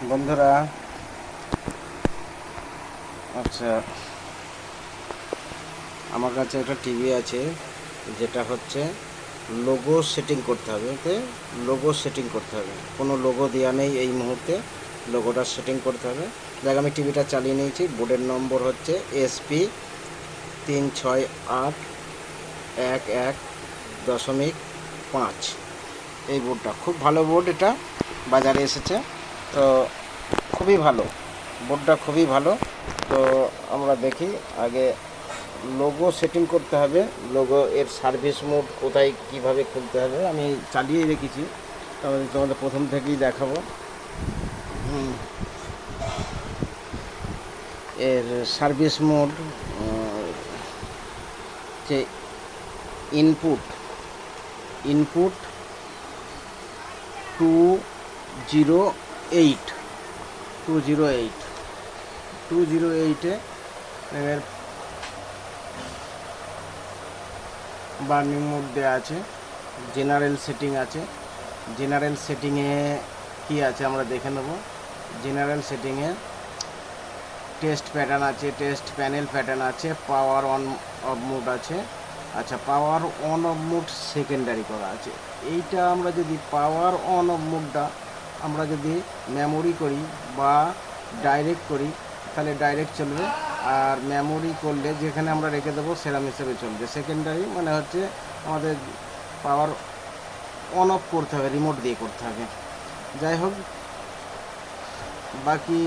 বন্ধুরা, আচ্ছা, আমার কাছে একটা টিভি আছে, যেটা হচ্ছে লোগো সেটিং করতে হবে। কোনো লোগো দেওয়া নেই এই মুহূর্তে, লোগোটা সেটিং করতে হবে। দেখ, আমি টিভিটা চালিয়ে নিয়েছি। বোর্ডের নম্বর হচ্ছে SP 36811.5। এই বোর্ডটা খুব ভালো বোর্ড, এটা বাজারে এসেছে, তো খুবই ভালো বোর্ডটা, খুবই ভালো। তো আমরা দেখি, আগে লোগো সেটিং করতে হবে। লোগো এর সার্ভিস মোড কোথায় কিভাবে খুলতে হবে আমি চালিয়ে রেখেছি, তোমাদের প্রথম থেকেই দেখাবো। এর সার্ভিস মোড যে ইনপুট ইনপুট 208 208 এর বার্নিং মোড দেওয়া আছে। জেনারেল সেটিং আছে। জেনারেল সেটিংয়ে কি আছে আমরা দেখে নেব। জেনারেল সেটিংয়ে টেস্ট প্যাটার্ন আছে, টেস্ট প্যানেল প্যাটার্ন আছে, পাওয়ার অন অফ মোড আছে। আচ্ছা, power on of mode secondary করা আছে। এইটা আমরা যদি পাওয়ার অন অফ মোডটা আমরা যদি মেমোরি করি বা ডাইরেক্ট করি, তাহলে ডাইরেক্ট চলবে। আর মেমোরি করলে যেখানে আমরা রেখে দেবো সেরাম হিসেবে চলবে। সেকেন্ডারি মানে হচ্ছে আমাদের পাওয়ার অন অফ করতে হবে, রিমোট দিয়ে করতে হবে। যাই হোক, বাকি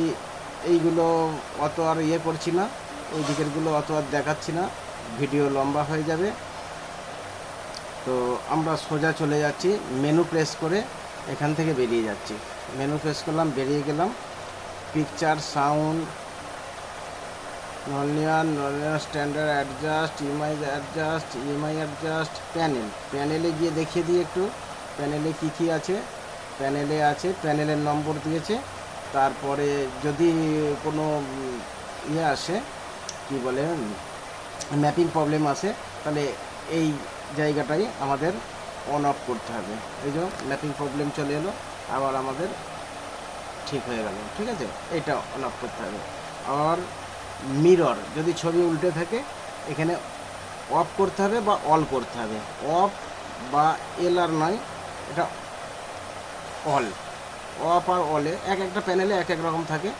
এইগুলো অত আর করছি না, ওই দিকেরগুলো অত আর দেখাচ্ছি না, ভিডিও লম্বা হয়ে যাবে। তো আমরা সোজা চলে যাচ্ছি, মেনু প্রেস করে এখান থেকে বেরিয়ে যাচ্ছি। মেনু প্রেস করলাম, বেরিয়ে গেলাম। Picture, sound, Nalian standard adjust, EMI adjust, প্যানেলে গিয়ে দেখিয়ে দিই একটু প্যানেলে কী আছে। প্যানেলের নম্বর দিয়েছে। তারপরে যদি কোনো আসে, কি বলে, ম্যাপিং প্রবলেম আসে, তাহলে এই জায়গাটাই আমাদের অন অফ করতে হবে। এই যে ম্যাপিং প্রবলেম চলে এলো, আবার আমাদের ঠিক হয়ে গেল। ঠিক আছে, এইটা অন অফ করতে হবে। আর মিরর, যদি ছবি উল্টে থাকে, এখানে অফ করতে হবে বা অল করতে হবে। অফ বা এল আর নয়, এটা অল। অফ আর অলে একটা প্যানেলে এক এক রকম থাকে।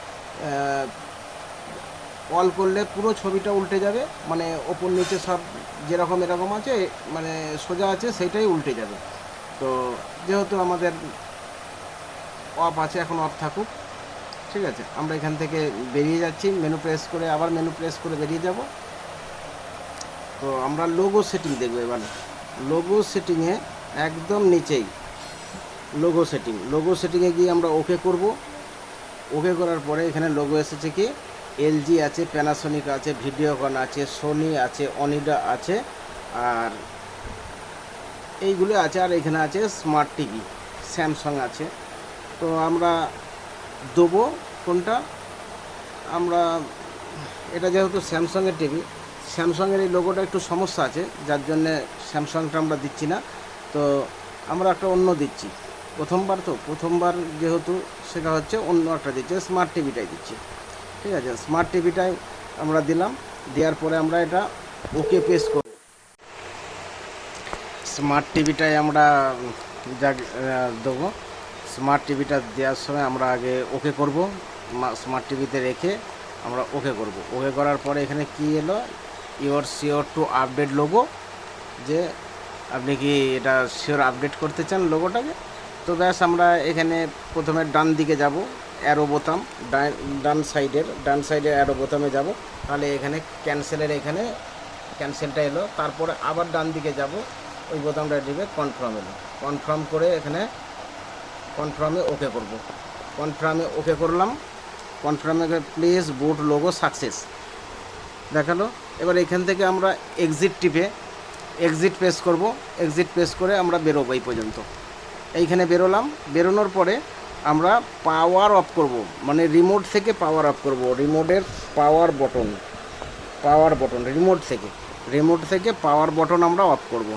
অল করলে পুরো ছবিটা উল্টে যাবে, মানে ওপর নিচে সব যেরকম এরকম আছে, মানে সোজা আছে, সেইটাই উল্টে যাবে। তো যেহেতু আমাদের অফ আছে, এখন অফ থাকুক। ঠিক আছে, আমরা এখান থেকে বেরিয়ে যাচ্ছি। মেনু প্রেস করে আবার মেনু প্রেস করে বেরিয়ে যাব। তো আমরা লোগো সেটিং দেখব এবার। লোগো সেটিংয়ে একদম নিচেই লোগো সেটিংয়ে গিয়ে আমরা ওকে করব। ওকে করার পরে এখানে লোগো এসেছে কি, এলজি আছে, প্যানাসোনিক আছে, ভিডিওকন আছে, সোনি আছে, অনিডা আছে, আর এইগুলো আছে। আর এখানে আছে স্মার্ট টিভি, স্যামসাং আছে। তো আমরা দেবো কোনটা, আমরা এটা যেহেতু স্যামসাংয়ের টিভি, স্যামসাংয়ের এই লোগোটা একটু সমস্যা আছে, যার জন্যে স্যামসাংটা আমরা দিচ্ছি না। তো আমরা একটা অন্য দিচ্ছি, প্রথমবার যেহেতু, সেটা হচ্ছে অন্য একটা দিচ্ছি, স্মার্ট টিভিটাই দিচ্ছি। ঠিক আছে, স্মার্ট টিভিটাই আমরা দিলাম। দেওয়ার পরে আমরা এটা ওকে প্রেস করব। স্মার্ট টিভিটাই আমরা যা দেবো। স্মার্ট টিভিটা দেওয়ার সময় আমরা আগে ওকে করব। স্মার্ট টিভিতে রেখে আমরা ওকে করব। ওকে করার পরে এখানে কি এলো, your sure to update logo, যে আপনি কি এটা শিওর আপডেট করতে চান লোগোটাকে। তো ব্যাস, আমরা এখানে প্রথমে ডান দিকে যাব, অ্যারো বোতাম, ডান সাইডের অ্যারো বোতামে যাব। তাহলে এখানে ক্যান্সেলটা এলো। তারপরে আবার ডান দিকে যাব, ওই বোতামটা টিপে কনফার্ম এলো। কনফার্ম করে এখানে কনফার্মে ওকে করব। কনফার্মে ওকে করলাম। কনফার্মে প্লিজ বুট লোগো সাকসেস দেখালো। এবার এখান থেকে আমরা এক্সিট প্রেস করব। এক্সিট প্রেস করে আমরা বেরোবো এই পর্যন্ত। এইখানে বেরোনোর পরে আমরা পাওয়ার অফ করব, মানে রিমোট থেকে পাওয়ার অফ করব। রিমোটের পাওয়ার বটন রিমোট থেকে পাওয়ার বটন আমরা অফ করব।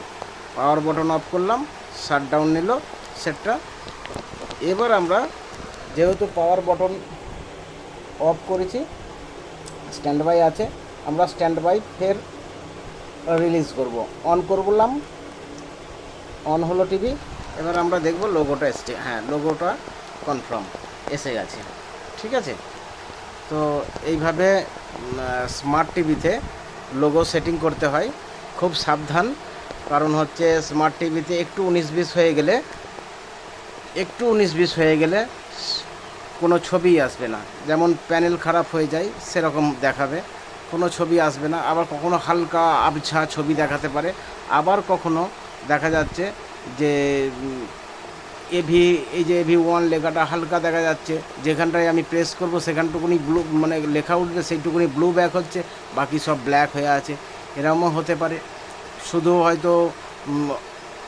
পাওয়ার বটন অফ করলাম, শাটডাউন নিল সেটটা। এবার আমরা যেহেতু পাওয়ার বটন অফ করেছি, স্ট্যান্ড বাই আছে, আমরা স্ট্যান্ড বাই ফের রিলিজ করব। অন করলাম, অন হলো টিভি। এবার আমরা দেখব লোগোটা এসছে, হ্যাঁ লোগোটা কনফার্ম এসে গেছে, ঠিক আছে। তো এইভাবে স্মার্ট টিভিতে লোগো সেটিং করতে হয়, খুব সাবধান। কারণ হচ্ছে স্মার্ট টিভিতে একটু 19-20 হয়ে গেলে কোনো ছবি আসবে না, যেমন প্যানেল খারাপ হয়ে যায় সেরকম দেখাবে, কোনো ছবি আসবে না। আবার কখনো হালকা আবছা ছবি দেখাতে পারে, আবার কখনো দেখা যাচ্ছে যে এই যে AV1 লেখাটা হালকা দেখা যাচ্ছে, যেখানটায় আমি প্রেস করব সেখানটুকুনি ব্লু মানে লেখা উঠবে, সেইটুকুনি ব্লু ব্যাক হচ্ছে, বাকি সব ব্ল্যাক হয়ে আছে, এরকমও হতে পারে। শুধু হয়তো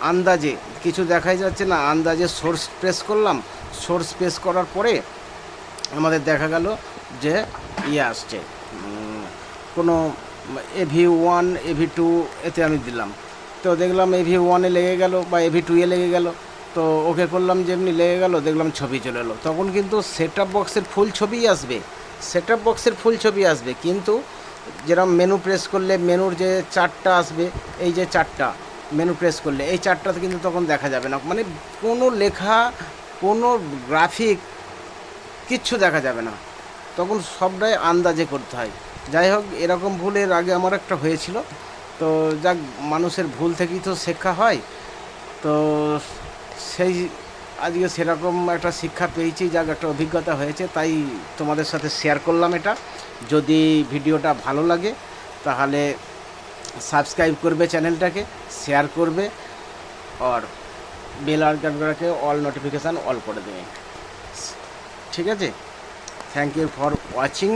আন্দাজে কিছু দেখাই যাচ্ছে না, আন্দাজে সোর্স প্রেস করলাম, সোর্স প্রেস করার পরে আমাদের দেখা গেল যে আসছে কোনো AV1 AV2 এতে আমি দিলাম, তো দেখলাম AV1-এ লেগে গেল বা AV2-এ লেগে গেল, তো ওকে করলাম, যেমনি লেগে গেল দেখলাম ছবি চলে এলো, তখন কিন্তু সেট আপ বক্সের ফুল ছবি আসবে, কিন্তু যেরকম মেনু প্রেস করলে মেনুর যে চারটা আসবে, এই যে চারটা মেনু প্রেস করলে এই চারটাতে কিন্তু তখন দেখা যাবে না, মানে কোনো লেখা কোনো গ্রাফিক কিচ্ছু দেখা যাবে না, তখন সবটাই আন্দাজে করতে হয়। যাই হোক, এরকম ভুল এর আগে আমার একটা হয়েছিল, তো যাক মানুষের ভুল থেকেই তো শেখা হয়, তো সেই আজকে সেরকম একটা শিক্ষা পেয়েছি, যাক একটা অভিজ্ঞতা হয়েছে, তাই তোমাদের সাথে শেয়ার করলাম এটা। যদি ভিডিওটা ভালো লাগে তাহলে সাবস্ক্রাইব করবে চ্যানেলটাকে, শেয়ার করবে, আর বেল আইকনটাকে অল নোটিফিকেশান অল করে দেবে, ঠিক আছে। Thank you for watching.